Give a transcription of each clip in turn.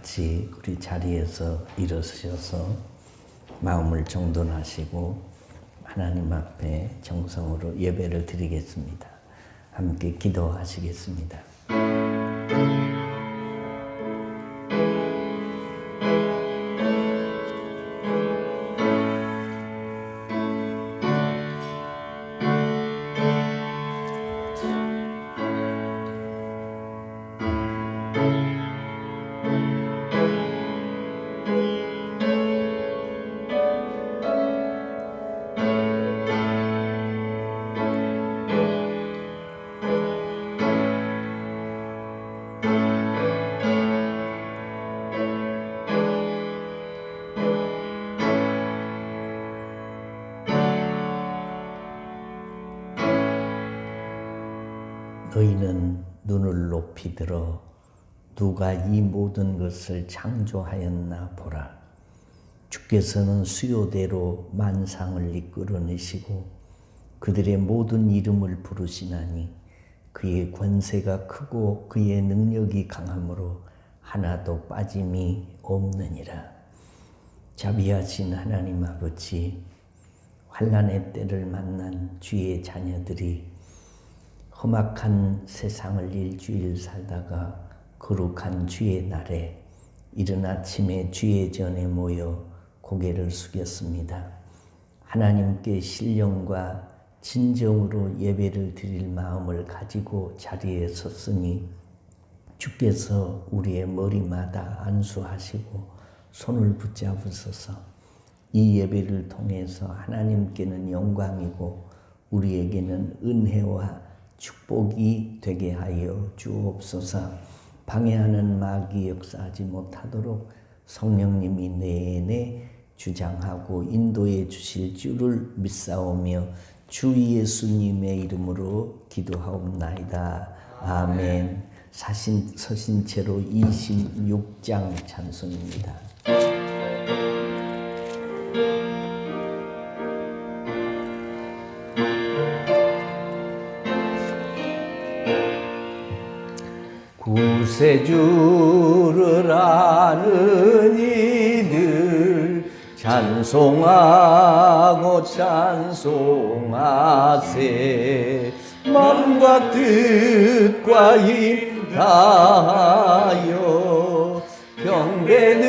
같이 우리 자리에서 일어서셔서 마음을 정돈하시고 하나님 앞에 정성으로 예배를 드리겠습니다. 함께 기도하시겠습니다. 너희는 눈을 높이 들어 누가 이 모든 것을 창조하였나 보라. 주께서는 수요대로 만상을 이끌어내시고 그들의 모든 이름을 부르시나니 그의 권세가 크고 그의 능력이 강함으로 하나도 빠짐이 없느니라. 자비하신 하나님 아버지, 환난의 때를 만난 주의 자녀들이 험악한 세상을 일주일 살다가 거룩한 주의 날에 이른 아침에 주의 전에 모여 고개를 숙였습니다. 하나님께 신령과 진정으로 예배를 드릴 마음을 가지고 자리에 섰으니 주께서 우리의 머리마다 안수하시고 손을 붙잡으소서. 이 예배를 통해서 하나님께는 영광이고 우리에게는 은혜와 축복이 되게 하여 주옵소서. 방해하는 마귀 역사하지 못하도록 성령님이 내내 주장하고 인도해 주실 줄을 믿사오며 주 예수님의 이름으로 기도하옵나이다. 아멘. 서신체로 26장 찬송입니다. 구세주를 아는 이들 찬송하고 찬송하세. 마음과 뜻과 힘 다하여 경배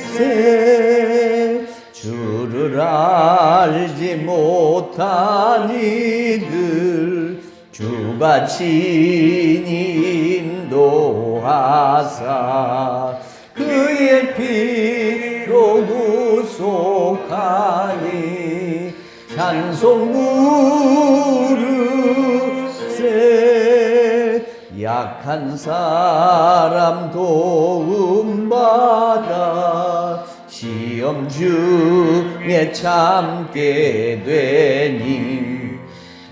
드리세. 주를 알지 못한 이들 주가 친히 인도하사 그의 피로 구속하니 찬송 부르세. 약한 사람 도움받아 시험 중에 참게 되니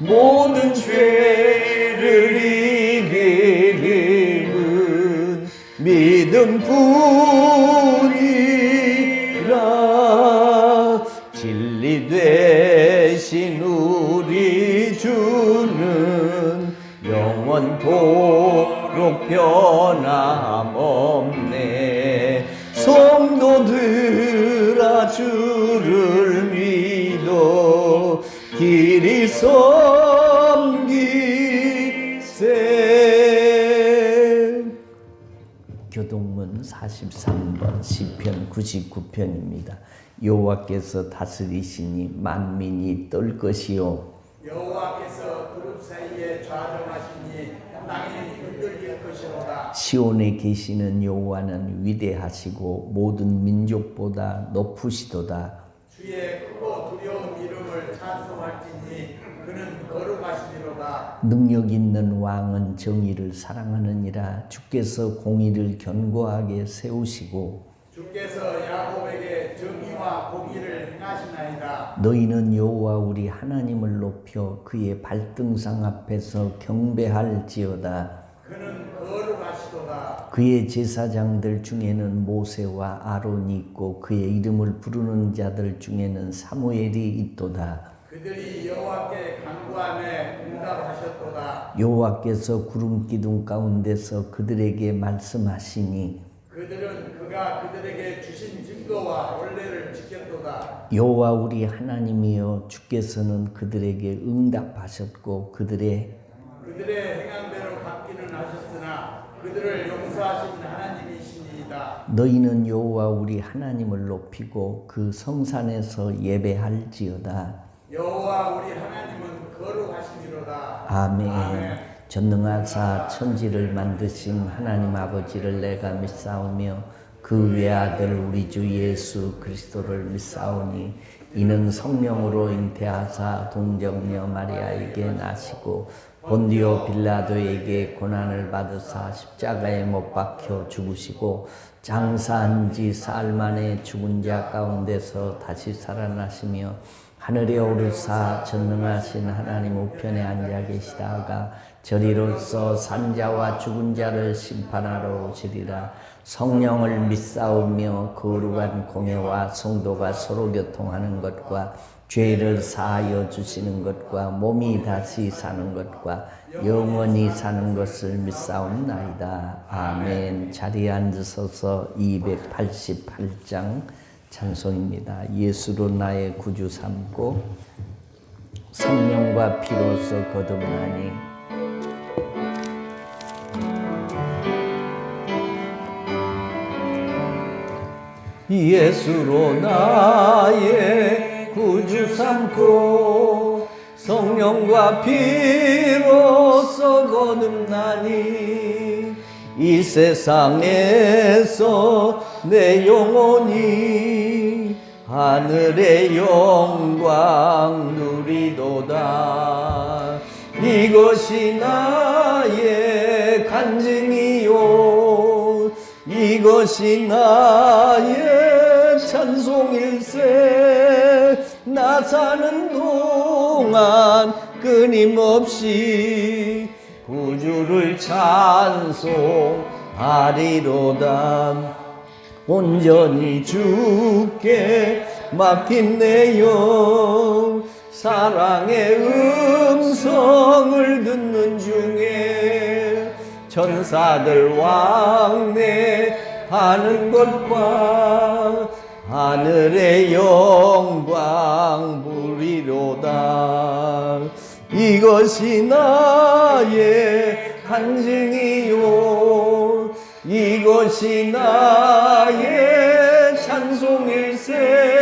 모든 죄를 이기는 믿음뿐이라. 진리 되신 우리 주는 영원토록 변함없네. 성도들아 주를 믿어 길이 섬기세. 교동문 43번 시편 99편입니다. 여호와께서 다스리시니 만민이 떨 것이요 여호와께서 그룹 사이에 좌정하시니 땅이 흔들릴 것이로다. 시온에 계시는 여호와는 위대하시고 모든 민족보다 높으시도다. 주의 크고 두려운 이름을 찬송할지니 그는 거룩하시니로다. 능력 있는 왕은 정의를 사랑하느니라. 주께서 공의를 견고하게 세우시고 주께서 야곱에게 정의와 공의를 행하시나이다. 너희는 여호와 우리 하나님을 높여 그의 발등상 앞에서 경배할지어다. 그는 거룩하시도다. 그의 제사장들 중에는 모세와 아론이 있고 그의 이름을 부르는 자들 중에는 사무엘이 있도다. 그들이 여호와께 간구하며 응답하셨도다. 여호와께서 구름 기둥 가운데서 그들에게 말씀하시니 그들은 그가 그들에게 주신 증거와 원례를 지켰도다. 여호와 우리 하나님이여 주께서는 그들에게 응답하셨고 그들의 행한대로 갚기는 하셨으나 그들을 용서하신 하나님이시니이다. 너희는 여호와 우리 하나님을 높이고 그 성산에서 예배할지어다. 여호와 우리 하나님은 거룩하시니로다. 아멘. 전능하사 천지를 만드신 하나님 아버지를 내가 믿사오며 그 외아들 우리 주 예수 그리스도를 믿사오니 이는 성령으로 잉태하사 동정녀 마리아에게 나시고 본디오 빌라도에게 고난을 받으사 십자가에 못 박혀 죽으시고 장사한 지 사흘 만에 죽은 자 가운데서 다시 살아나시며 하늘에 오르사 전능하신 하나님 우편에 앉아 계시다가 저리로서 산자와 죽은 자를 심판하러 오시리라. 성령을 믿사오며 거룩한 공회와 성도가 서로 교통하는 것과 죄를 사하여 주시는 것과 몸이 다시 사는 것과 영원히 사는 것을 믿사옵나이다. 아멘. 자리에 앉으셔서 288장 찬송입니다. 예수로 나의 구주 삼고 성령과 피로서 거듭나니 예수로 나의 구주 삼고 성령과 피로서 거듭나니 이 세상에서 내 영혼이 하늘의 영광 누리도다. 이것이 나의 간증이요 이것이 나의 찬송일세. 나 사는 동안 끊임없이 구주를 찬송하리로다. 온전히 주께 맡긴 내 영 사랑의 음성을 듣는 중에 천사들 왕래하는 것과 하늘의 영광 부리로다. 이것이 나의 간증이요 이것이 나의 찬송일세.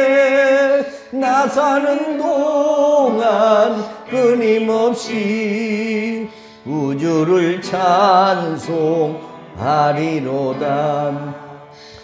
나 사는 동안 끊임없이 우주를 찬송하리로다.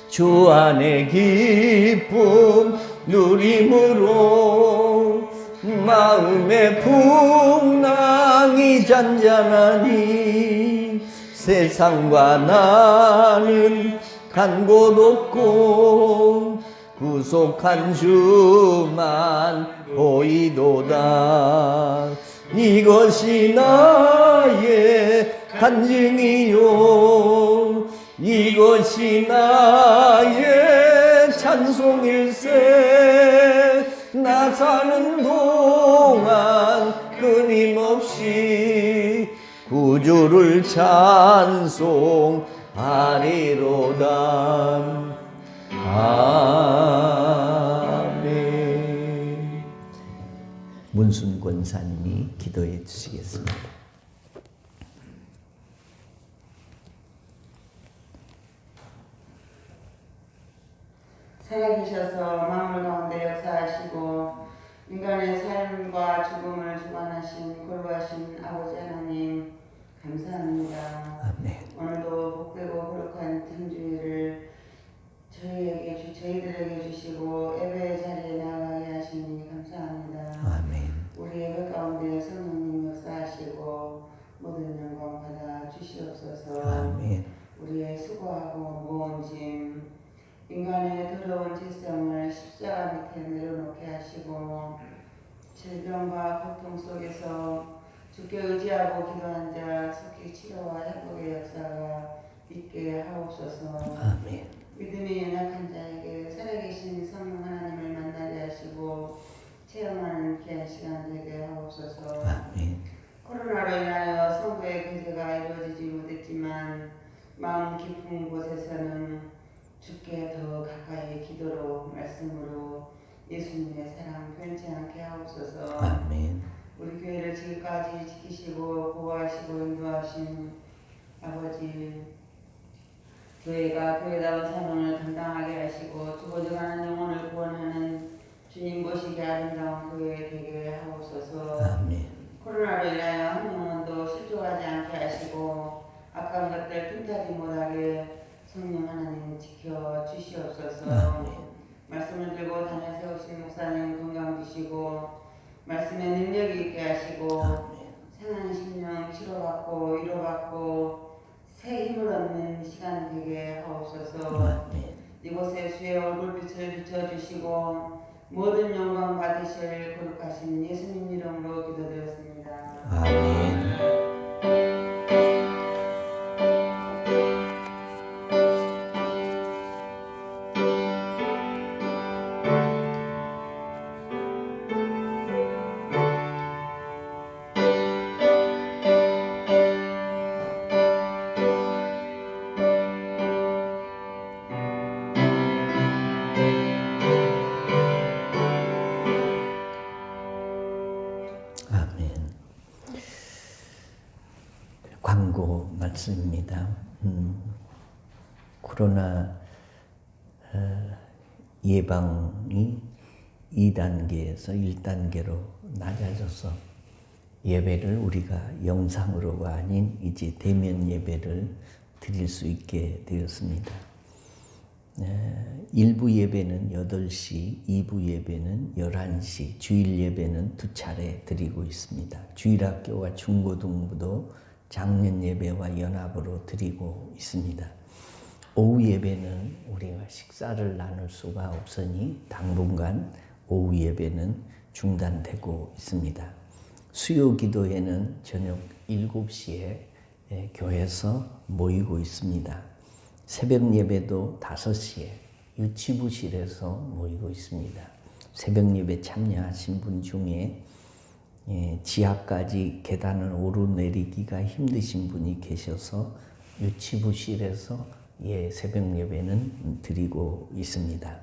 주 안에 기쁨 누림으로 마음의 풍랑이 잔잔하니 세상과 나는 간 곳 없고 구속한 주만 보이도다. 이것이 나의 간증이요 이것이 나의 찬송일세. 나 사는 동안 끊임없이 구주를 찬송하리로다. 아멘. 문순 권사님이 기도해 주시겠습니다. 살아계셔서 마음을 가운데 역사하시고 인간의 삶과 죽음을 주관하신 거룩하신 아버지 하나님 감사합니다. 아멘. 오늘도 복되고 거룩한 등주일을 저희들에게 주시고 예배의 자리에 나가게 하시니 감사합니다. 아멘. 우리 예배 가운데 성령님 역사하시고 모든 영광 받아 주시옵소서. 아멘. 우리의 수고하고 무거운 짐 인간의 더러운 질성을 십자가 밑에 내려놓게 하시고 질병과 고통 속에서 주께 의지하고 기도한 자 속히 치료와 회복의 역사가 있게 하옵소서. 아멘. 믿음이 연약한 자에게 살아계신 성령 하나님을 만나게 하시고 체험하는 귀한 시간 되게 하옵소서. 아멘. 코로나로 인하여 성도의 교제가 이루어지지 못했지만 마음 깊은 곳에서는 주께 더 가까이 기도로 말씀으로 예수님의 사랑 변치 않게 하옵소서. 아멘. 우리 교회를 지금까지 지키시고 보호하시고 인도하신 아버지, 교회가 교회다운 사명을 감당하게 하시고 죽어져가는 영혼을 구원하는 주님 모시기 아름다운 교회 되게 하옵소서. 아멘. 코로나로 인하여 한 영혼도 실족하지 않게 하시고 아까운 것들 틈타지 못하게 성령 하나님 지켜 주시옵소서. 아멘. 말씀을 들고 단을 세우신 목사님 건강 주시고 말씀의 능력이 있게 하시고 상한 심령 치료받고 위로받고 새 힘을 얻는 시간 되게 하옵소서. 아멘. 이곳에 주의 얼굴빛을 비춰주시고 모든 영광 받으실 거룩하신 예수님 이름으로 기도드렸습니다. 아멘. 아멘. 광고 말씀입니다. 코로나 예방이 2단계에서 1단계로 낮아져서 예배를 우리가 영상으로가 아닌 이제 대면 예배를 드릴 수 있게 되었습니다. 1부 예배는 8시, 2부 예배는 11시, 주일 예배는 2차례 드리고 있습니다. 주일학교와 중고등부도 작년 예배와 연합으로 드리고 있습니다. 오후 예배는 우리가 식사를 나눌 수가 없으니 당분간 오후 예배는 중단되고 있습니다. 수요 기도회는 저녁 7시에 교회에서 모이고 있습니다. 새벽 예배도 5시에 유치부실에서 모이고 있습니다. 새벽 예배 참여하신 분 중에 지하까지 계단을 오르내리기가 힘드신 분이 계셔서 유치부실에서 새벽 예배는 드리고 있습니다.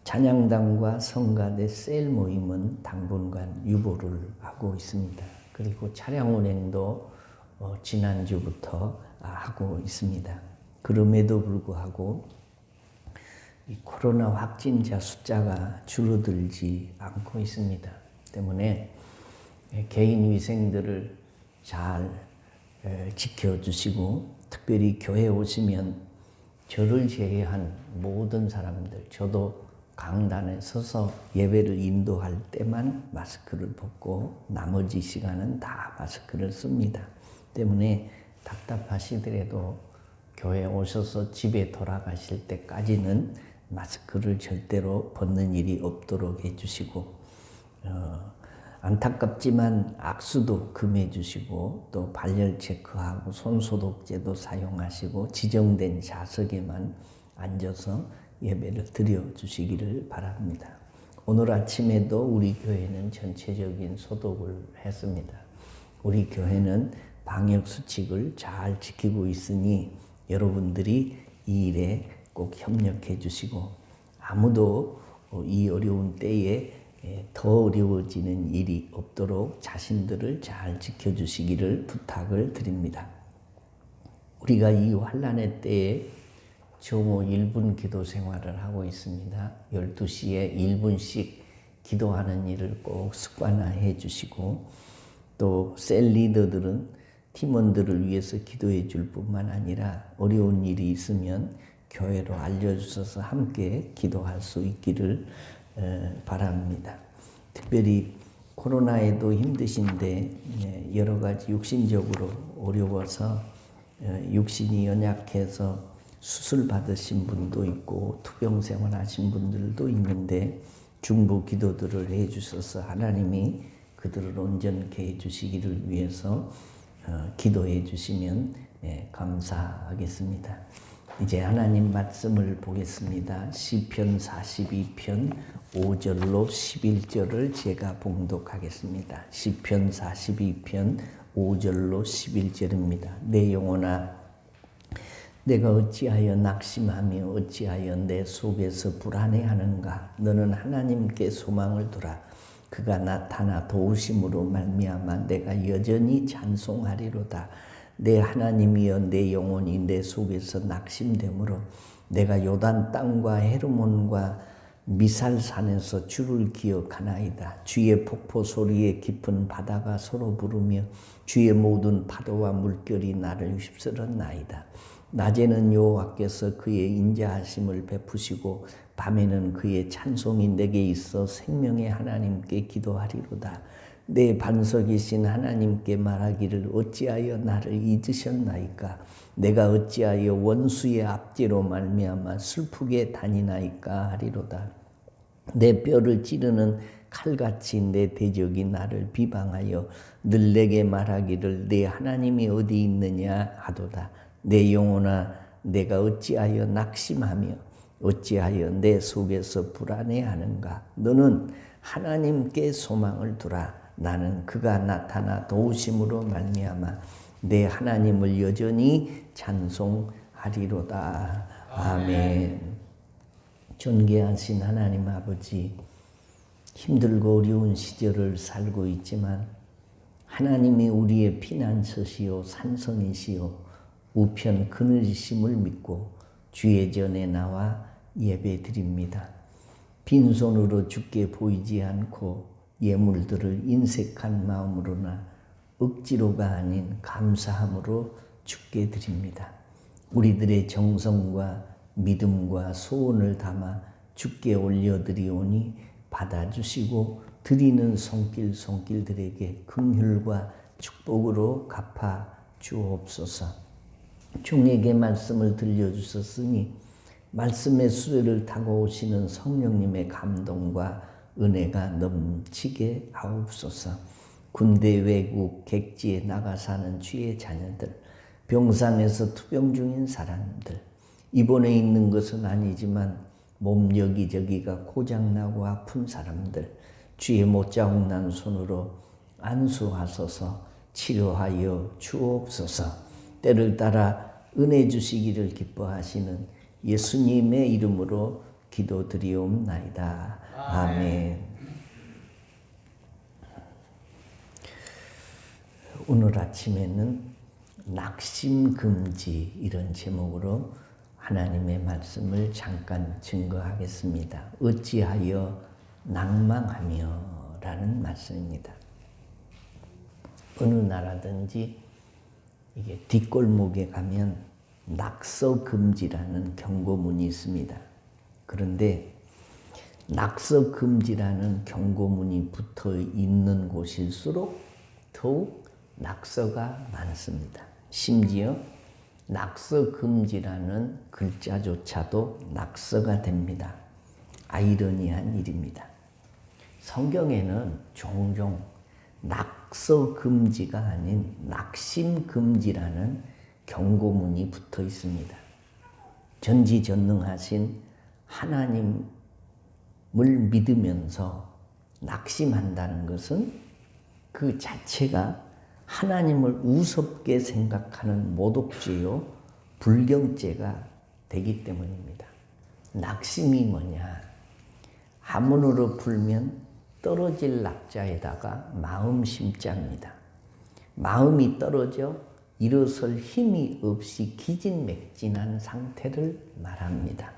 찬양단과 성가대 셀 모임은 당분간 유보를 하고 있습니다. 그리고 차량 운행도 지난주부터 하고 있습니다. 그럼에도 불구하고 이 코로나 확진자 숫자가 줄어들지 않고 있습니다. 때문에 개인 위생들을 잘 지켜주시고 특별히 교회에 오시면 저를 제외한 모든 사람들, 저도 강단에 서서 예배를 인도할 때만 마스크를 벗고 나머지 시간은 다 마스크를 씁니다. 때문에 답답하시더라도 교회에 오셔서 집에 돌아가실 때까지는 마스크를 절대로 벗는 일이 없도록 해주시고 안타깝지만 악수도 금해 주시고 또 발열 체크하고 손소독제도 사용하시고 지정된 좌석에만 앉아서 예배를 드려 주시기를 바랍니다. 오늘 아침에도 우리 교회는 전체적인 소독을 했습니다. 우리 교회는 방역 수칙을 잘 지키고 있으니 여러분들이 이 일에 꼭 협력해 주시고 아무도 이 어려운 때에 더 어려워지는 일이 없도록 자신들을 잘 지켜주시기를 부탁을 드립니다. 우리가 이 환난의 때에 정오 1분 기도 생활을 하고 있습니다. 12시에 1분씩 기도하는 일을 꼭 습관화해 주시고 또 셀 리더들은 팀원들을 위해서 기도해 줄 뿐만 아니라 어려운 일이 있으면 교회로 알려주셔서 함께 기도할 수 있기를 바랍니다. 특별히 코로나에도 힘드신데 여러 가지 육신적으로 어려워서 육신이 연약해서 수술 받으신 분도 있고 투병 생활하신 분들도 있는데 중보 기도들을 해주셔서 하나님이 그들을 온전케 해주시기를 위해서 기도해 주시면 감사하겠습니다. 이제 하나님 말씀을 보겠습니다. 시편 42편 5절로 11절을 제가 봉독하겠습니다. 시편 42편 5절로 11절입니다. 내 영혼아, 내가 어찌하여 낙심하며 어찌하여 내 속에서 불안해하는가? 너는 하나님께 소망을 두라. 그가 나타나 도우심으로 말미암아 내가 여전히 찬송하리로다. 내 하나님이여, 내 영혼이 내 속에서 낙심되므로 내가 요단 땅과 헤르몬과 미살산에서 주를 기억하나이다. 주의 폭포 소리에 깊은 바다가 서로 부르며 주의 모든 파도와 물결이 나를 휩쓸었나이다. 낮에는 여호와께서 그의 인자하심을 베푸시고 밤에는 그의 찬송이 내게 있어 생명의 하나님께 기도하리로다. 내 반석이신 하나님께 말하기를 어찌하여 나를 잊으셨나이까? 내가 어찌하여 원수의 압제로 말미암아 슬프게 다니나이까 하리로다. 내 뼈를 찌르는 칼같이 내 대적이 나를 비방하여 늘 내게 말하기를 내 하나님이 어디 있느냐 하도다. 내 영혼아, 내가 어찌하여 낙심하며 어찌하여 내 속에서 불안해하는가? 너는 하나님께 소망을 두라. 나는 그가 나타나 도우심으로 말미암아 내 하나님을 여전히 찬송하리로다. 아멘. 존귀하신 하나님 아버지, 힘들고 어려운 시절을 살고 있지만 하나님이 우리의 피난처시요 산성이시요 우편 그늘이심을 믿고 주의 전에 나와 예배드립니다. 빈손으로 주께 보이지 않고 예물들을 인색한 마음으로나 억지로가 아닌 감사함으로 주께 드립니다. 우리들의 정성과 믿음과 소원을 담아 주께 올려드리오니 받아주시고 드리는 손길들에게 긍휼과 축복으로 갚아 주옵소서. 종에게 말씀을 들려주셨으니 말씀의 수레를 타고 오시는 성령님의 감동과 은혜가 넘치게 하옵소서. 군대 외국 객지에 나가 사는 주의 자녀들, 병상에서 투병 중인 사람들, 입원해 있는 것은 아니지만 몸 여기저기가 고장나고 아픈 사람들, 주의 못자국난 손으로 안수하소서 치료하여 주옵소서. 때를 따라 은혜 주시기를 기뻐하시는 예수님의 이름으로 기도드리옵나이다. 아멘. 오늘 아침에는 낙심금지 이런 제목으로 하나님의 말씀을 잠깐 증거하겠습니다. 어찌하여 낭망하며 라는 말씀입니다. 어느 나라든지 이게 뒷골목에 가면 낙서금지라는 경고문이 있습니다. 그런데 낙서금지라는 경고문이 붙어 있는 곳일수록 더욱 낙서가 많습니다. 심지어 낙서금지라는 글자조차도 낙서가 됩니다. 아이러니한 일입니다. 성경에는 종종 낙서금지가 아닌 낙심금지라는 경고문이 붙어 있습니다. 전지전능하신 하나님을 믿으면서 낙심한다는 것은 그 자체가 하나님을 우습게 생각하는 모독죄요 불경죄가 되기 때문입니다. 낙심이 뭐냐? 한문으로 풀면 떨어질 낙자에다가 마음 심자입니다. 마음이 떨어져 일어설 힘이 없이 기진맥진한 상태를 말합니다.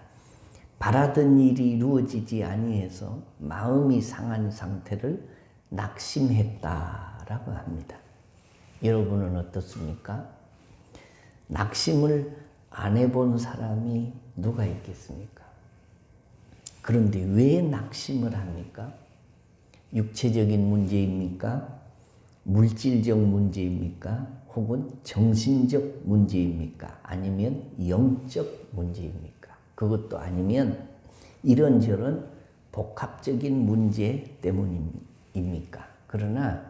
바라던 일이 이루어지지 아니해서 마음이 상한 상태를 낙심했다라고 합니다. 여러분은 어떻습니까? 낙심을 안 해본 사람이 누가 있겠습니까? 그런데 왜 낙심을 합니까? 육체적인 문제입니까? 물질적 문제입니까? 혹은 정신적 문제입니까? 아니면 영적 문제입니까? 그것도 아니면 이런저런 복합적인 문제 때문입니까? 그러나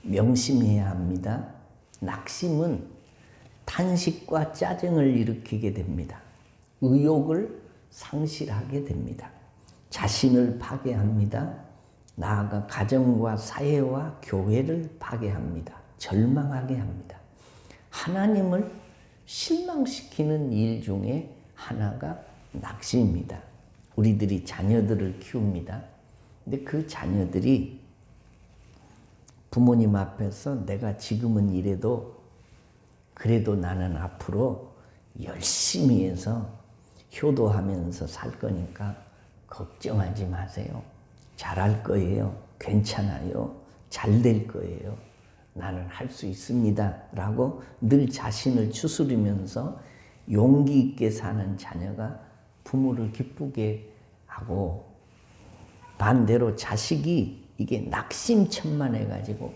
명심해야 합니다. 낙심은 탄식과 짜증을 일으키게 됩니다. 의욕을 상실하게 됩니다. 자신을 파괴합니다. 나아가 가정과 사회와 교회를 파괴합니다. 절망하게 합니다. 하나님을 실망시키는 일 중에 하나가 낙심입니다. 우리들이 자녀들을 키웁니다. 근데 그 자녀들이 부모님 앞에서 내가 지금은 이래도 그래도 나는 앞으로 열심히 해서 효도하면서 살 거니까 걱정하지 마세요. 잘할 거예요. 괜찮아요. 잘 될 거예요. 나는 할 수 있습니다. 라고 늘 자신을 추스리면서 용기 있게 사는 자녀가 부모를 기쁘게 하고, 반대로 자식이 이게 낙심천만해가지고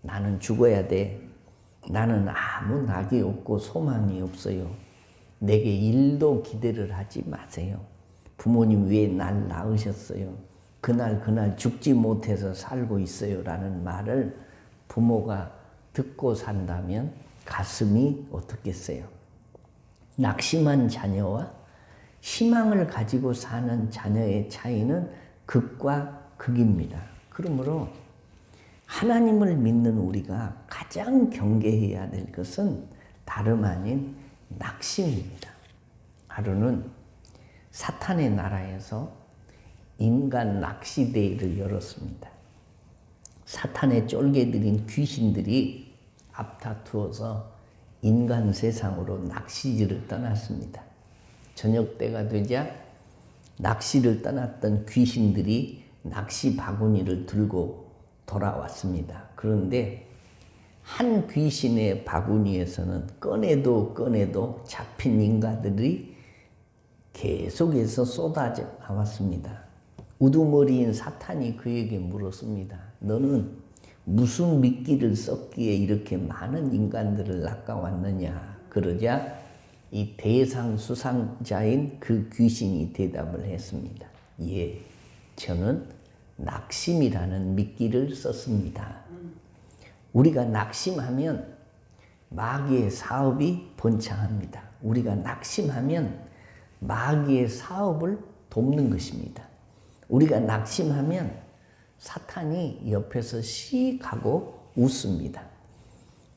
나는 죽어야 돼. 나는 아무 낙이 없고 소망이 없어요. 내게 일도 기대를 하지 마세요. 부모님 왜 날 낳으셨어요? 그날 죽지 못해서 살고 있어요. 라는 말을 부모가 듣고 산다면 가슴이 어떻겠어요? 낙심한 자녀와 희망을 가지고 사는 자녀의 차이는 극과 극입니다. 그러므로 하나님을 믿는 우리가 가장 경계해야 될 것은 다름 아닌 낙심입니다. 하루는 사탄의 나라에서 인간 낚시대회를 열었습니다. 사탄의 쫄개들인 귀신들이 앞다투어서 인간 세상으로 낚시지를 떠났습니다. 저녁 때가 되자 낚시를 떠났던 귀신들이 낚시 바구니를 들고 돌아왔습니다. 그런데 한 귀신의 바구니에서는 꺼내도 잡힌 인간들이 계속해서 쏟아져 나왔습니다. 우두머리인 사탄이 그에게 물었습니다. 너는 무슨 미끼를 썼기에 이렇게 많은 인간들을 낚아왔느냐? 그러자 이 대상수상자인 그 귀신이 대답을 했습니다. 예, 저는 낙심이라는 미끼를 썼습니다. 우리가 낙심하면 마귀의 사업이 번창합니다. 우리가 낙심하면 마귀의 사업을 돕는 것입니다. 우리가 낙심하면 사탄이 옆에서 씩 하고 웃습니다.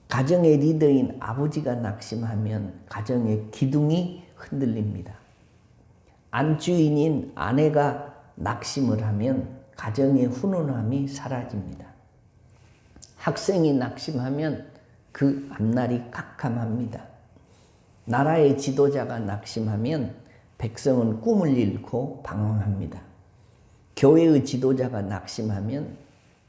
가정의 리더인 아버지가 낙심하면 가정의 기둥이 흔들립니다. 안주인인 아내가 낙심을 하면 가정의 훈훈함이 사라집니다. 학생이 낙심하면 그 앞날이 캄캄합니다. 나라의 지도자가 낙심하면 백성은 꿈을 잃고 방황합니다. 교회의 지도자가 낙심하면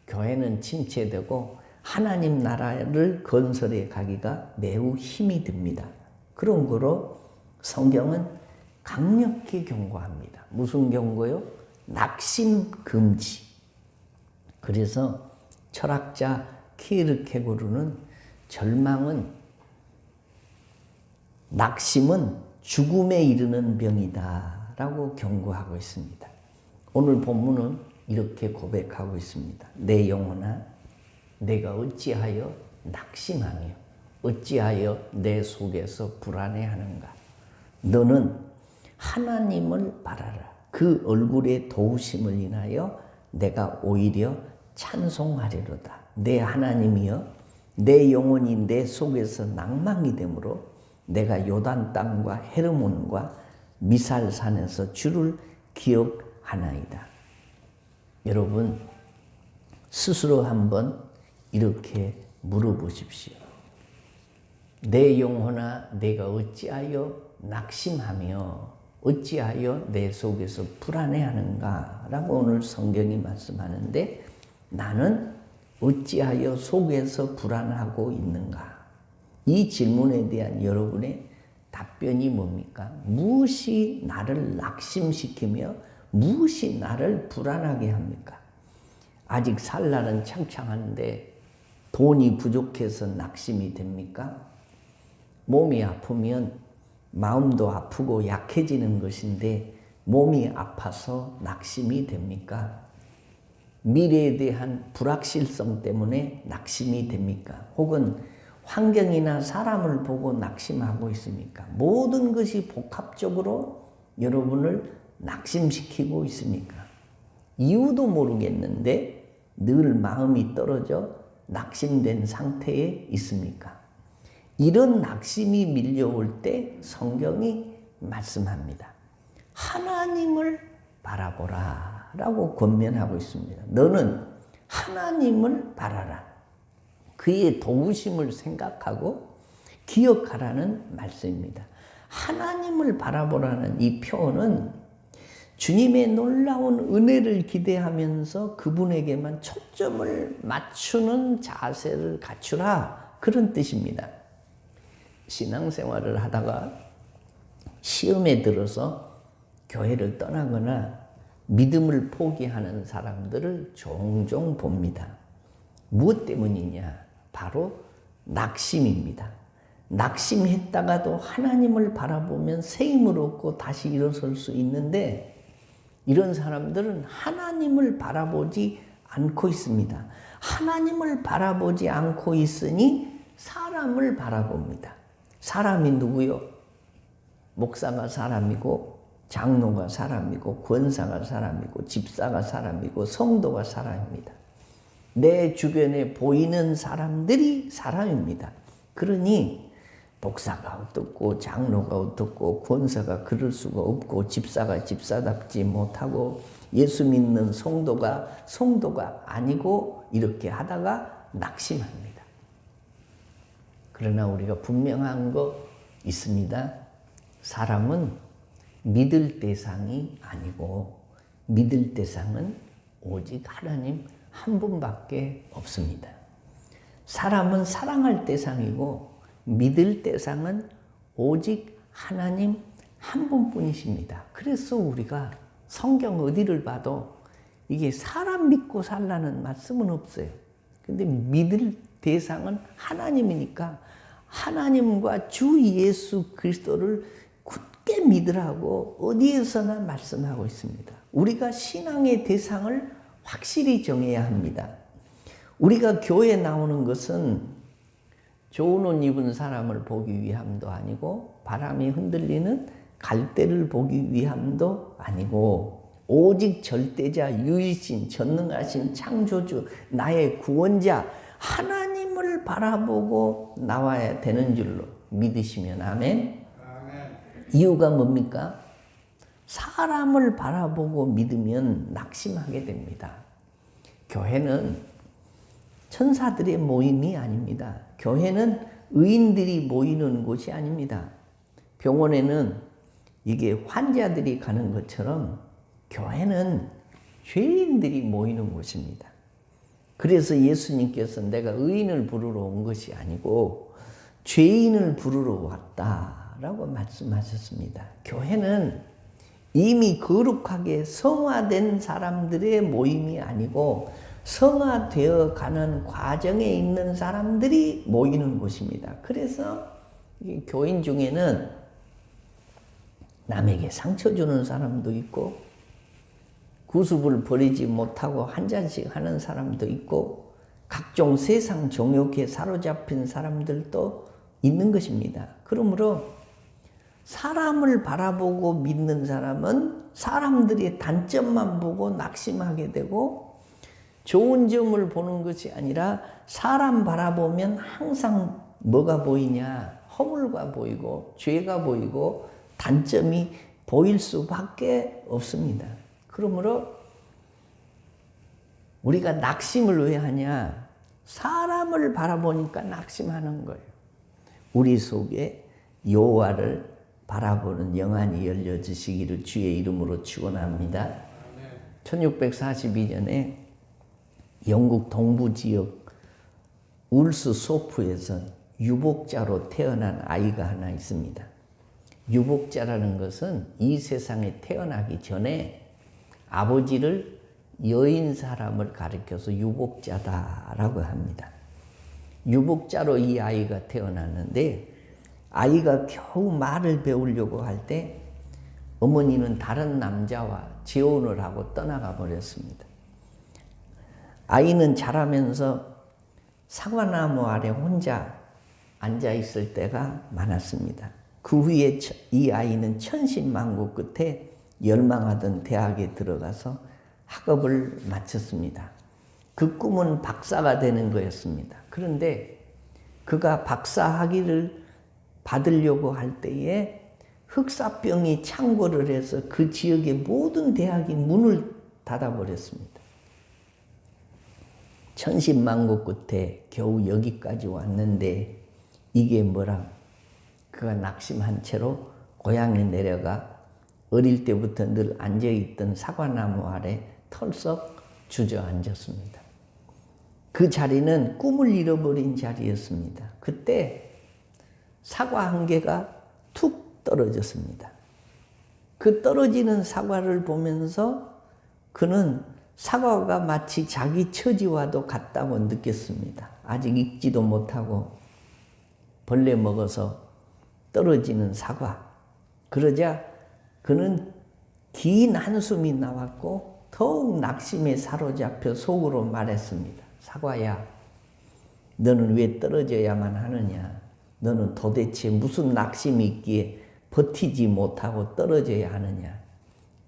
교회는 침체되고 하나님 나라를 건설해 가기가 매우 힘이 듭니다. 그런 거로 성경은 강력히 경고합니다. 무슨 경고요? 낙심 금지. 그래서 철학자 키르케고르는 낙심은 죽음에 이르는 병이다 라고 경고하고 있습니다. 오늘 본문은 이렇게 고백하고 있습니다. 내 영혼아, 내가 어찌하여 낙심하며 어찌하여 내 속에서 불안해하는가? 너는 하나님을 바라라. 그 얼굴의 도우심을 인하여 내가 오히려 찬송하리로다. 내 하나님이여, 내 영혼이 내 속에서 낭망이 되므로 내가 요단 땅과 헤르몬과 미살산에서 주를 기억하나이다. 여러분 스스로 한번 이렇게 물어보십시오. 내 영혼아, 내가 어찌하여 낙심하며 어찌하여 내 속에서 불안해하는가? 라고 오늘 성경이 말씀하는데, 나는 어찌하여 속에서 불안하고 있는가? 이 질문에 대한 여러분의 답변이 뭡니까? 무엇이 나를 낙심시키며 무엇이 나를 불안하게 합니까? 아직 살 날은 창창한데 돈이 부족해서 낙심이 됩니까? 몸이 아프면 마음도 아프고 약해지는 것인데 몸이 아파서 낙심이 됩니까? 미래에 대한 불확실성 때문에 낙심이 됩니까? 혹은 환경이나 사람을 보고 낙심하고 있습니까? 모든 것이 복합적으로 여러분을 낙심시키고 있습니까? 이유도 모르겠는데 늘 마음이 떨어져 낙심된 상태에 있습니까? 이런 낙심이 밀려올 때 성경이 말씀합니다. 하나님을 바라보라 라고 권면하고 있습니다. 너는 하나님을 바라라. 그의 도우심을 생각하고 기억하라는 말씀입니다. 하나님을 바라보라는 이 표현은 주님의 놀라운 은혜를 기대하면서 그분에게만 초점을 맞추는 자세를 갖추라, 그런 뜻입니다. 신앙생활을 하다가 시험에 들어서 교회를 떠나거나 믿음을 포기하는 사람들을 종종 봅니다. 무엇 때문이냐? 바로 낙심입니다. 낙심했다가도 하나님을 바라보면 새 힘을 얻고 다시 일어설 수 있는데 이런 사람들은 하나님을 바라보지 않고 있습니다. 하나님을 바라보지 않고 있으니 사람을 바라봅니다. 사람이 누구요? 목사가 사람이고 장로가 사람이고 권사가 사람이고 집사가 사람이고 성도가 사람입니다. 내 주변에 보이는 사람들이 사람입니다. 그러니 목사가 어떻고 장로가 어떻고 권사가 그럴 수가 없고 집사가 집사답지 못하고 예수 믿는 성도가 성도가 아니고 이렇게 하다가 낙심합니다. 그러나 우리가 분명한 거 있습니다. 사람은 믿을 대상이 아니고 믿을 대상은 오직 하나님 한 분밖에 없습니다. 사람은 사랑할 대상이고 믿을 대상은 오직 하나님 한 분뿐이십니다. 그래서 우리가 성경 어디를 봐도 이게 사람 믿고 살라는 말씀은 없어요. 근데 믿을 대상은 하나님이니까 하나님과 주 예수 그리스도를 굳게 믿으라고 어디에서나 말씀하고 있습니다. 우리가 신앙의 대상을 확실히 정해야 합니다. 우리가 교회에 나오는 것은 좋은 옷 입은 사람을 보기 위함도 아니고 바람이 흔들리는 갈대를 보기 위함도 아니고 오직 절대자 유일신 전능하신 창조주 나의 구원자 하나님을 바라보고 나와야 되는 줄로 믿으시면 아멘. 이유가 뭡니까? 사람을 바라보고 믿으면 낙심하게 됩니다. 교회는 천사들의 모임이 아닙니다. 교회는 의인들이 모이는 곳이 아닙니다. 병원에는 이게 환자들이 가는 것처럼 교회는 죄인들이 모이는 곳입니다. 그래서 예수님께서 내가 의인을 부르러 온 것이 아니고 죄인을 부르러 왔다라고 말씀하셨습니다. 교회는 이미 거룩하게 성화된 사람들의 모임이 아니고 성화되어 가는 과정에 있는 사람들이 모이는 곳입니다. 그래서 교인 중에는 남에게 상처 주는 사람도 있고 구습을 버리지 못하고 한 잔씩 하는 사람도 있고 각종 세상 정욕에 사로잡힌 사람들도 있는 것입니다. 그러므로 사람을 바라보고 믿는 사람은 사람들의 단점만 보고 낙심하게 되고 좋은 점을 보는 것이 아니라 사람 바라보면 항상 뭐가 보이냐? 허물과 보이고 죄가 보이고 단점이 보일 수밖에 없습니다. 그러므로 우리가 낙심을 왜 하냐? 사람을 바라보니까 낙심하는 거예요. 우리 속에 여호와를 바라보는 영안이 열려지시기를 주의 이름으로 축원합니다. 1642년에 영국 동부 지역 울스 소프에서 유복자로 태어난 아이가 하나 있습니다. 유복자라는 것은 이 세상에 태어나기 전에 아버지를 여인 사람을 가리켜서 유복자다라고 합니다. 유복자로 이 아이가 태어났는데 아이가 겨우 말을 배우려고 할 때 어머니는 다른 남자와 재혼을 하고 떠나가 버렸습니다. 아이는 자라면서 사과나무 아래 혼자 앉아 있을 때가 많았습니다. 그 후에 이 아이는 천신만고 끝에 열망하던 대학에 들어가서 학업을 마쳤습니다. 그 꿈은 박사가 되는 거였습니다. 그런데 그가 박사 학위를 받으려고 할 때에 흑사병이 창궐을 해서 그 지역의 모든 대학이 문을 닫아버렸습니다. 천신만고 끝에 겨우 여기까지 왔는데 이게 뭐라? 그가 낙심한 채로 고향에 내려가 어릴 때부터 늘 앉아있던 사과나무 아래 털썩 주저앉았습니다. 그 자리는 꿈을 잃어버린 자리였습니다. 그때 사과 한 개가 툭 떨어졌습니다. 그 떨어지는 사과를 보면서 그는 사과가 마치 자기 처지와도 같다고 느꼈습니다. 아직 익지도 못하고 벌레 먹어서 떨어지는 사과. 그러자 그는 긴 한숨이 나왔고 더욱 낙심에 사로잡혀 속으로 말했습니다. 사과야, 너는 왜 떨어져야만 하느냐? 너는 도대체 무슨 낙심이 있기에 버티지 못하고 떨어져야 하느냐?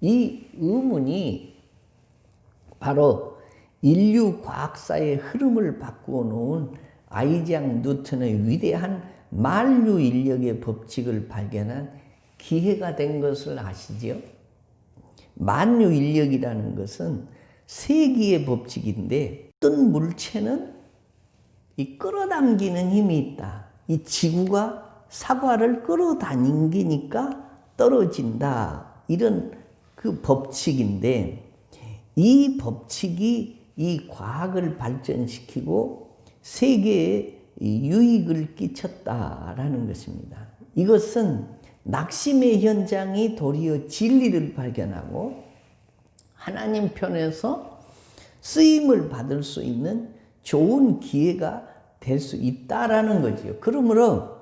이 의문이 바로 인류 과학사의 흐름을 바꾸어 놓은 아이작 뉴턴의 위대한 만류 인력의 법칙을 발견한 기회가 된 것을 아시죠? 만류 인력이라는 것은 세기의 법칙인데 어떤 물체는 이 끌어당기는 힘이 있다. 이 지구가 사과를 끌어당기니까 떨어진다. 이런 그 법칙인데 이 법칙이 이 과학을 발전시키고 세계에 유익을 끼쳤다라는 것입니다. 이것은 낙심의 현장이 도리어 진리를 발견하고 하나님 편에서 쓰임을 받을 수 있는 좋은 기회가 될 수 있다라는 거지요. 그러므로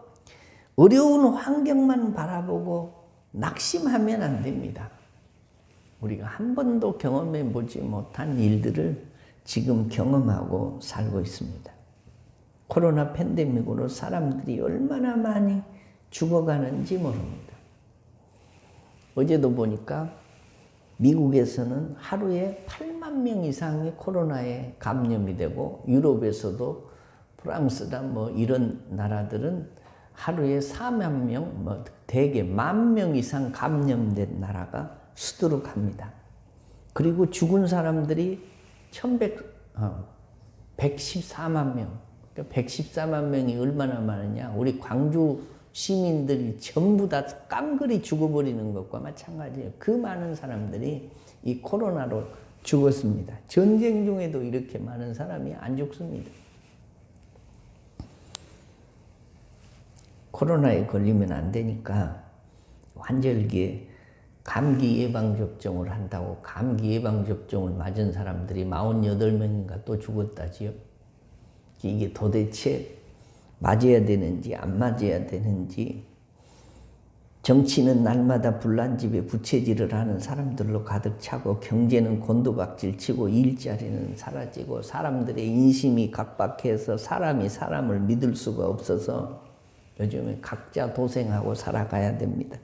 어려운 환경만 바라보고 낙심하면 안 됩니다. 우리가 한 번도 경험해 보지 못한 일들을 지금 경험하고 살고 있습니다. 코로나 팬데믹으로 사람들이 얼마나 많이 죽어가는지 모릅니다. 어제도 보니까 미국에서는 하루에 8만 명 이상이 코로나에 감염이 되고 유럽에서도 프랑스나 뭐 이런 나라들은 하루에 4만 명, 대개 1만 이상 감염된 나라가 수두룩합니다. 그리고 죽은 사람들이 114만 명. 그러니까 114만 명이 얼마나 많으냐. 우리 광주 시민들이 전부 다 깡그리 죽어버리는 것과 마찬가지예요. 그 많은 사람들이 이 코로나로 죽었습니다. 전쟁 중에도 이렇게 많은 사람이 안 죽습니다. 코로나에 걸리면 안 되니까 환절기에 감기 예방접종을 한다고 감기 예방접종을 맞은 사람들이 48명인가 또 죽었다지요. 이게 도대체 맞아야 되는지 안 맞아야 되는지, 정치는 날마다 불난집에 부채질을 하는 사람들로 가득 차고 경제는 곤두박질치고 일자리는 사라지고 사람들의 인심이 각박해서 사람이 사람을 믿을 수가 없어서 요즘에 각자 도생하고 살아가야 됩니다.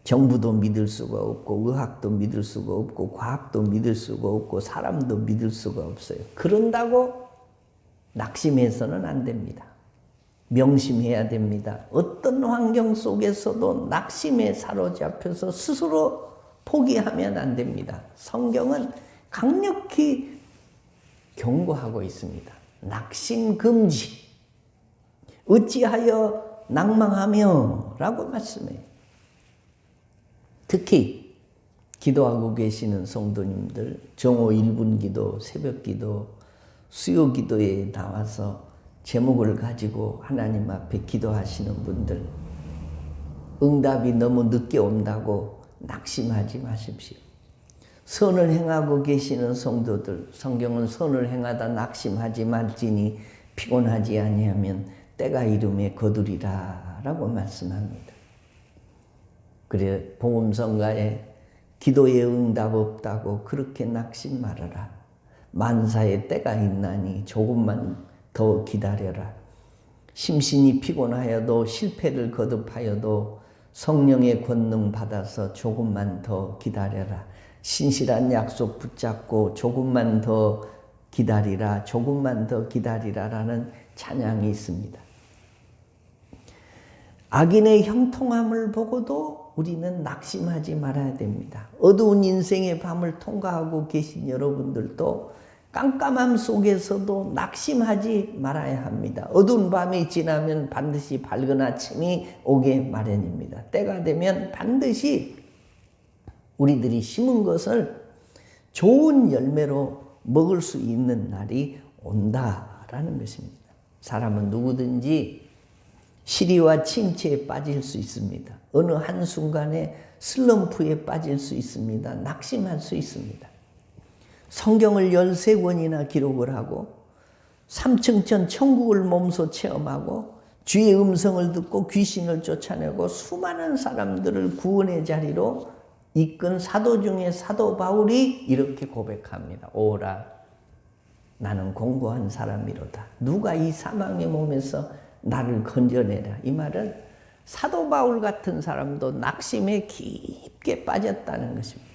정부도 믿을 수가 없고 의학도 믿을 수가 없고 과학도 믿을 수가 없고 사람도 믿을 수가 없어요. 그런다고 낙심해서는 안 됩니다. 명심해야 됩니다. 어떤 환경 속에서도 낙심에 사로잡혀서 스스로 포기하면 안 됩니다. 성경은 강력히 경고하고 있습니다. 낙심 금지. 어찌하여 낭망하며 라고 말씀해요. 특히 기도하고 계시는 성도님들, 정오 1분 기도, 새벽 기도, 수요 기도에 나와서 제목을 가지고 하나님 앞에 기도하시는 분들, 응답이 너무 늦게 온다고 낙심하지 마십시오. 선을 행하고 계시는 성도들, 성경은 선을 행하다 낙심하지 말지니 피곤하지 아니하면 때가 이름에 거두리라 라고 말씀합니다. 그래 복음성가에 기도에 응답 없다고 그렇게 낙심 말아라. 만사의 때가 있나니 조금만 더 기다려라. 심신이 피곤하여도 실패를 거듭하여도 성령의 권능 받아서 조금만 더 기다려라. 신실한 약속 붙잡고 조금만 더 기다리라. 조금만 더 기다리라라는 찬양이 있습니다. 악인의 형통함을 보고도 우리는 낙심하지 말아야 됩니다. 어두운 인생의 밤을 통과하고 계신 여러분들도 깜깜함 속에서도 낙심하지 말아야 합니다. 어두운 밤이 지나면 반드시 밝은 아침이 오게 마련입니다. 때가 되면 반드시 우리들이 심은 것을 좋은 열매로 먹을 수 있는 날이 온다라는 것입니다. 사람은 누구든지 시리와 침체에 빠질 수 있습니다. 어느 한순간에 슬럼프에 빠질 수 있습니다. 낙심할 수 있습니다. 성경을 13권이나 기록을 하고 3층천 천국을 몸소 체험하고 주의 음성을 듣고 귀신을 쫓아내고 수많은 사람들을 구원의 자리로 이끈 사도 중에 사도 바울이 이렇게 고백합니다. 오라, 나는 공고한 사람이로다. 누가 이 사망의 몸에서 나를 건져내라. 이 말은 사도 바울 같은 사람도 낙심에 깊게 빠졌다는 것입니다.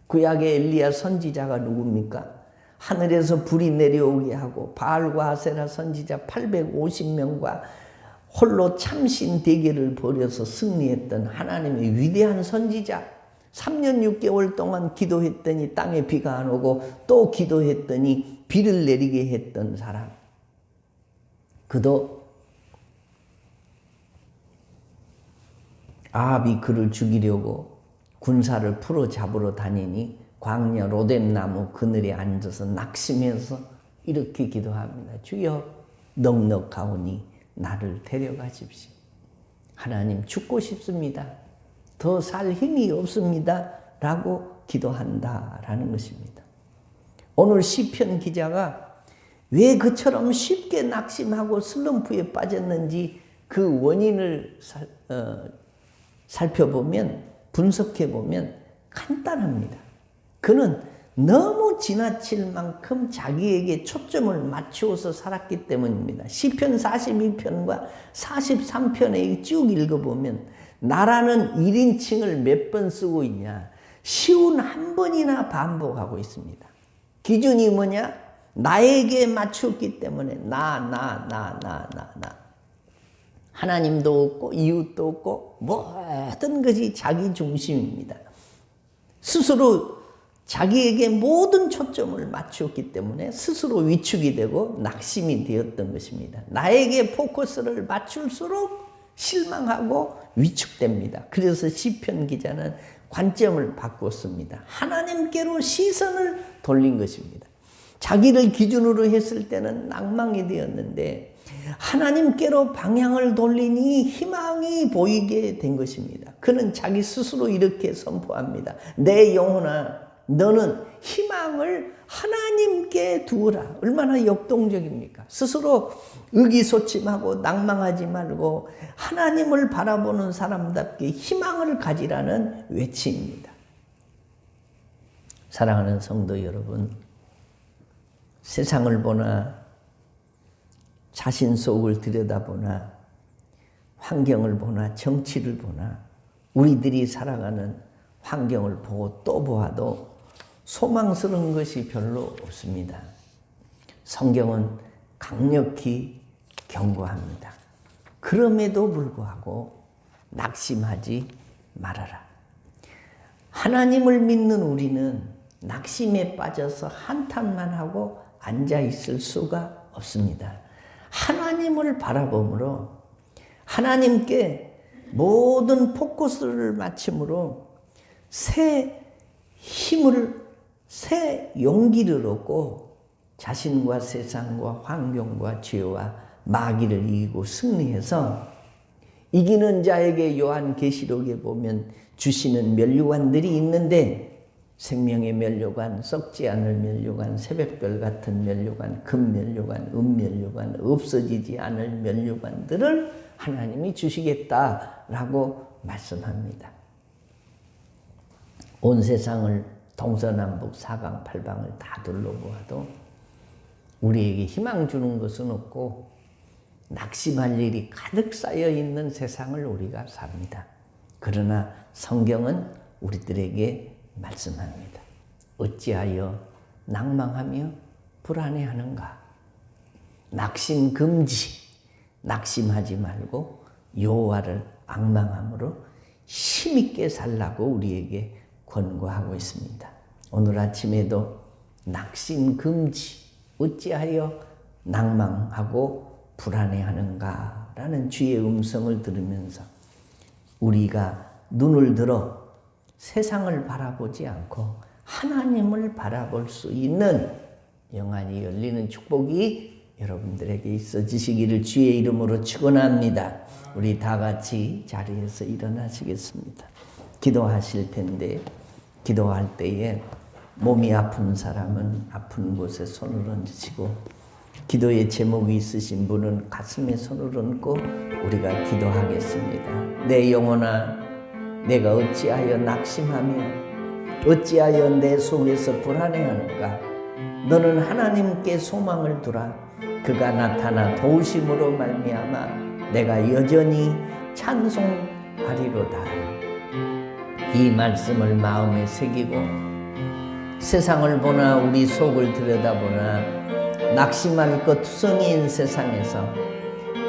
구약의 엘리야 선지자가 누굽니까? 하늘에서 불이 내려오게 하고 바알과 아세라 선지자 850명과 홀로 참신 대결을 벌여서 승리했던 하나님의 위대한 선지자. 3년 6개월 동안 기도했더니 땅에 비가 안 오고 또 기도했더니 비를 내리게 했던 사람. 그도 아합이 그를 죽이려고 군사를 풀어 잡으러 다니니 광야 로뎀나무 그늘에 앉아서 낙심해서 이렇게 기도합니다. 주여 넉넉하오니 나를 데려가십시오. 하나님 죽고 싶습니다. 더 살 힘이 없습니다. 라고 기도한다라는 것입니다. 오늘 시편 기자가 왜 그처럼 쉽게 낙심하고 슬럼프에 빠졌는지 그 원인을 살펴보면, 분석해보면 간단합니다. 그는 너무 지나칠 만큼 자기에게 초점을 맞추어서 살았기 때문입니다. 시편 42편과 43편에 쭉 읽어보면 나라는 1인칭을 몇 번 쓰고 있냐? 쉬운 한 번이나 반복하고 있습니다. 기준이 뭐냐? 나에게 맞췄기 때문에 나. 하나님도 없고 이웃도 없고 모든 것이 자기 중심입니다. 스스로 자기에게 모든 초점을 맞추었기 때문에 스스로 위축이 되고 낙심이 되었던 것입니다. 나에게 포커스를 맞출수록 실망하고 위축됩니다. 그래서 시편 기자는 관점을 바꿨습니다. 하나님께로 시선을 돌린 것입니다. 자기를 기준으로 했을 때는 낭망이 되었는데 하나님께로 방향을 돌리니 희망이 보이게 된 것입니다. 그는 자기 스스로 이렇게 선포합니다. 내 영혼아, 너는 희망을 하나님께 두어라. 얼마나 역동적입니까? 스스로 의기소침하고 낭망하지 말고 하나님을 바라보는 사람답게 희망을 가지라는 외침입니다. 사랑하는 성도 여러분, 세상을 보나 자신 속을 들여다보나 환경을 보나 정치를 보나 우리들이 살아가는 환경을 보고 또 보아도 소망스러운 것이 별로 없습니다. 성경은 강력히 경고합니다. 그럼에도 불구하고 낙심하지 말아라. 하나님을 믿는 우리는 낙심에 빠져서 한탄만 하고 앉아 있을 수가 없습니다. 하나님을 바라봄으로 하나님께 모든 포커스를 맞춤으로 새 힘을, 새 용기를 얻고 자신과 세상과 환경과 죄와 마귀를 이기고 승리해서 이기는 자에게 요한계시록에 보면 주시는 면류관들이 있는데 생명의 면류관, 썩지 않을 면류관, 새벽별 같은 면류관, 금면류관, 은면류관, 없어지지 않을 면류관들을 하나님이 주시겠다라고 말씀합니다. 온 세상을 동서남북 사방 팔방을 다 둘러보아도 우리에게 희망 주는 것은 없고 낙심할 일이 가득 쌓여 있는 세상을 우리가 삽니다. 그러나 성경은 우리들에게 말씀합니다. 어찌하여 낭망하며 불안해하는가? 낙심 금지, 낙심하지 말고 여호와를 앙망함으로 힘있게 살라고 우리에게 권고하고 있습니다. 오늘 아침에도 낙심 금지, 어찌하여 낭망하고 불안해하는가? 라는 주의 음성을 들으면서 우리가 눈을 들어 세상을 바라보지 않고 하나님을 바라볼 수 있는 영안이 열리는 축복이 여러분들에게 있어지시기를 주의 이름으로 축원합니다. 우리 다 같이 자리에서 일어나시겠습니다. 기도하실 텐데 기도할 때에 몸이 아픈 사람은 아픈 곳에 손을 얹으시고 기도의 제목이 있으신 분은 가슴에 손을 얹고 우리가 기도하겠습니다. 내 영혼아, 내가 어찌하여 낙심하며 어찌하여 내 속에서 불안해하는가? 너는 하나님께 소망을 두라. 그가 나타나 도우심으로 말미암아 내가 여전히 찬송하리로다. 이 말씀을 마음에 새기고 세상을 보나 우리 속을 들여다보나 낙심할 것 투성이인 세상에서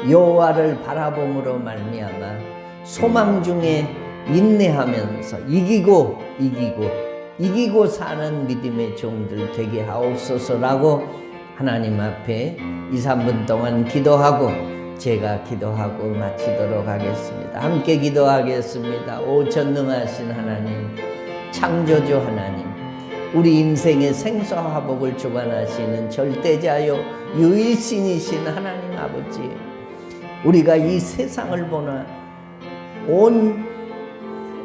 여호와를 바라봄으로 말미암아 소망 중에 인내하면서 이기고 사는 믿음의 종들 되게 하옵소서라고 하나님 앞에 2, 3분 동안 기도하고 제가 기도하고 마치도록 하겠습니다. 함께 기도하겠습니다. 오 전능하신 하나님, 창조주 하나님, 우리 인생의 생사화복을 주관하시는 절대자요 유일신이신 하나님 아버지, 우리가 이 세상을 보나 온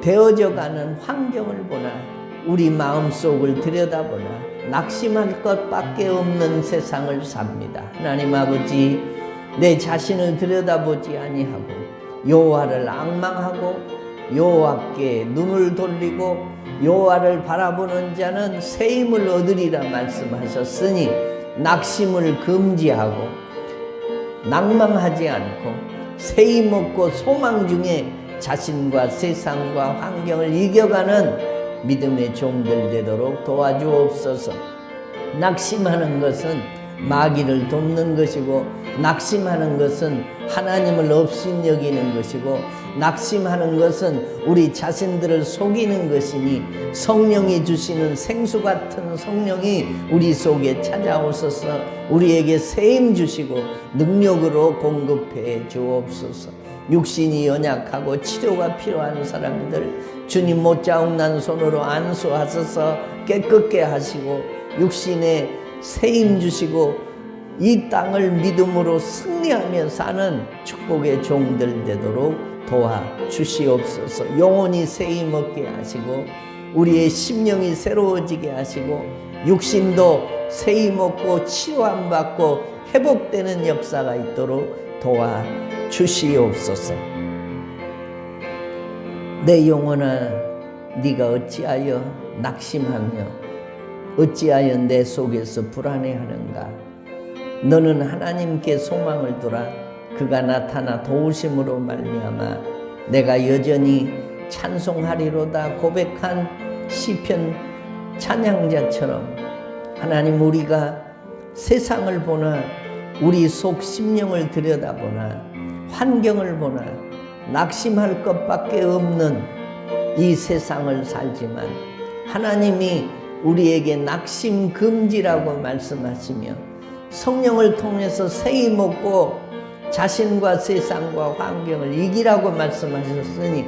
되어져가는 환경을 보나 우리 마음속을 들여다보나 낙심할 것밖에 없는 세상을 삽니다. 하나님 아버지, 내 자신을 들여다보지 아니하고 여호와를 앙망하고 여호와께 눈을 돌리고 여호와를 바라보는 자는 새 힘을 얻으리라 말씀하셨으니 낙심을 금지하고 낭망하지 않고 새 힘 얻고 소망 중에 자신과 세상과 환경을 이겨가는 믿음의 종들 되도록 도와주옵소서. 낙심하는 것은 마귀를 돕는 것이고 낙심하는 것은 하나님을 업신여기는 것이고 낙심하는 것은 우리 자신들을 속이는 것이니 성령이 주시는 생수 같은 성령이 우리 속에 찾아오셔서 우리에게 새 힘 주시고 능력으로 공급해 주옵소서. 육신이 연약하고 치료가 필요한 사람들 주님 못자국난 손으로 안수하셔서 깨끗게 하시고 육신에 새 힘 주시고 이 땅을 믿음으로 승리하며 사는 축복의 종들 되도록 도와주시옵소서. 영혼이 새 힘 얻게 하시고 우리의 심령이 새로워지게 하시고 육신도 새 힘 얻고 치유함 받고 회복되는 역사가 있도록 도와주시옵소서. 내 영혼아, 네가 어찌하여 낙심하며 어찌하여 내 속에서 불안해하는가? 너는 하나님께 소망을 두라. 그가 나타나 도우심으로 말미암아 내가 여전히 찬송하리로다 고백한 시편 찬양자처럼 하나님, 우리가 세상을 보나 우리 속 심령을 들여다보나 환경을 보나 낙심할 것밖에 없는 이 세상을 살지만 하나님이 우리에게 낙심 금지라고 말씀하시며 성령을 통해서 새 힘 얻고 자신과 세상과 환경을 이기라고 말씀하셨으니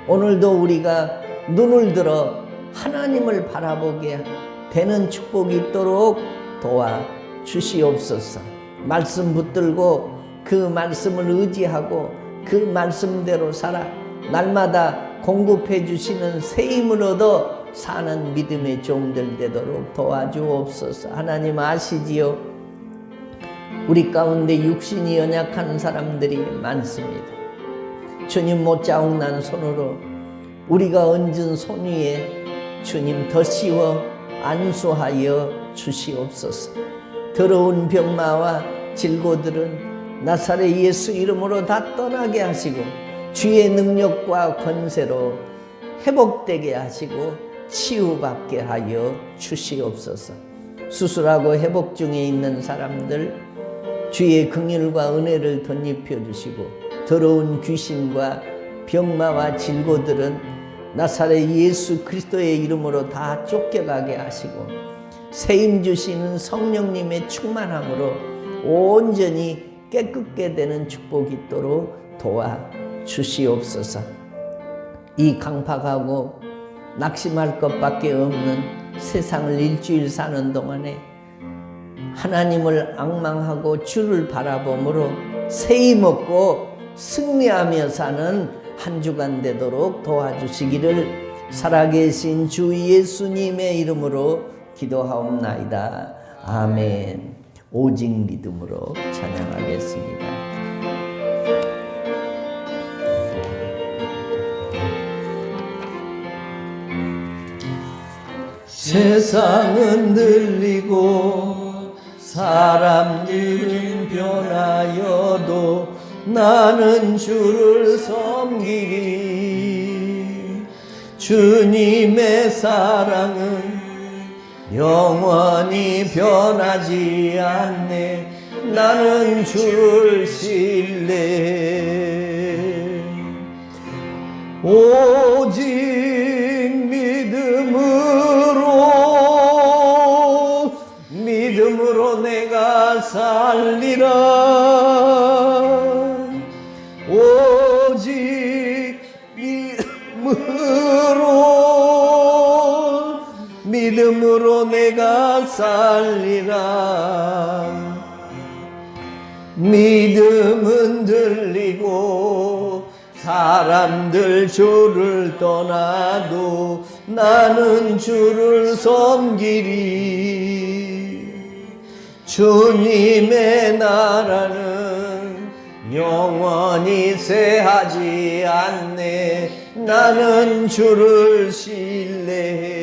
오늘도 우리가 눈을 들어 하나님을 바라보게 되는 축복이 있도록 도와주시옵소서. 말씀 붙들고 그 말씀을 의지하고 그 말씀대로 살아 날마다 공급해 주시는 새 힘을 얻어 사는 믿음의 종들 되도록 도와주옵소서. 하나님 아시지요? 우리 가운데 육신이 연약한 사람들이 많습니다. 주님 못자국난 손으로 우리가 얹은 손 위에 주님 더 씌워 안수하여 주시옵소서. 더러운 병마와 질고들은 나사렛 예수 이름으로 다 떠나게 하시고 주의 능력과 권세로 회복되게 하시고 치유받게 하여 주시옵소서. 수술하고 회복 중에 있는 사람들 주의 긍휼과 은혜를 덧입혀 주시고 더러운 귀신과 병마와 질고들은 나사렛 예수 그리스도의 이름으로 다 쫓겨가게 하시고 세임 주시는 성령님의 충만함으로 온전히 깨끗게 되는 축복이 있도록 도와주시옵소서. 이 강팍하고 낙심할 것밖에 없는 세상을 일주일 사는 동안에 하나님을 앙망하고 주를 바라봄으로 세임 얻고 승리하며 사는 한 주간 되도록 도와주시기를 살아계신 주 예수님의 이름으로 기도하옵나이다. 아멘. 오직 믿음으로 찬양하겠습니다. 세상은 들리고 사람들은 변하여도 나는 주를 섬기리. 주님의 사랑은 영원히 변하지 않네. 나는 주를 신뢰해. 오직 믿음으로 내가 살리라. 오직 믿음으로 내가 살리라. 믿음은 들리고 사람들 주를 떠나도 나는 주를 섬기리. 주님의 나라는 영원히 쇠하지 않네. 나는 주를 신뢰해.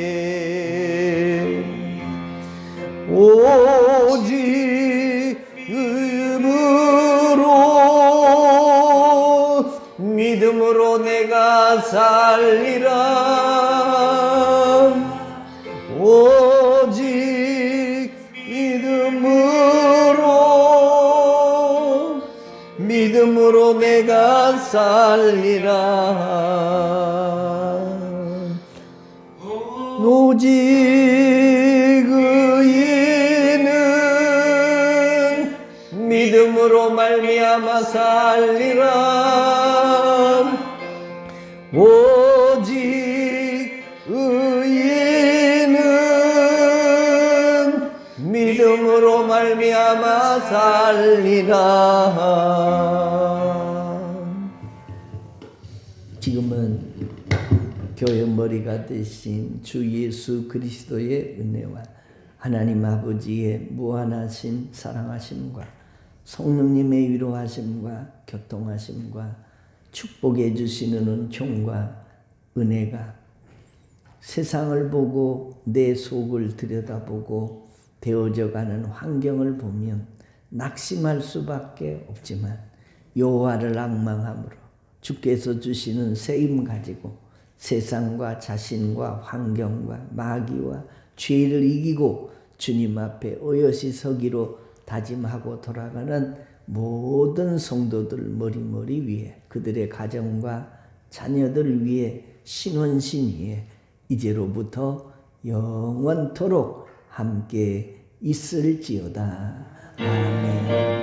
오직 믿음으로 내가 살리라. 오직 믿음으로 내가 살리라. 오직 의인은 믿음으로 말미암아 살리라. 오직 의인은 믿음으로 말미암아 살리라. 지금은 교회 머리가 되신 주 예수 그리스도의 은혜와 하나님 아버지의 무한하신 사랑하심과 성령님의 위로하심과 교통하심과 축복해 주시는 은총과 은혜가 세상을 보고 내 속을 들여다보고 되어져가는 환경을 보면 낙심할 수밖에 없지만 여호와를 앙망함으로 주께서 주시는 세임 가지고 세상과 자신과 환경과 마귀와 죄를 이기고 주님 앞에 오롯이 서기로 다짐하고 돌아가는 모든 성도들 머리머리 위에 그들의 가정과 자녀들 위에 신원신 위에 이제로부터 영원토록 함께 있을지어다. 아멘.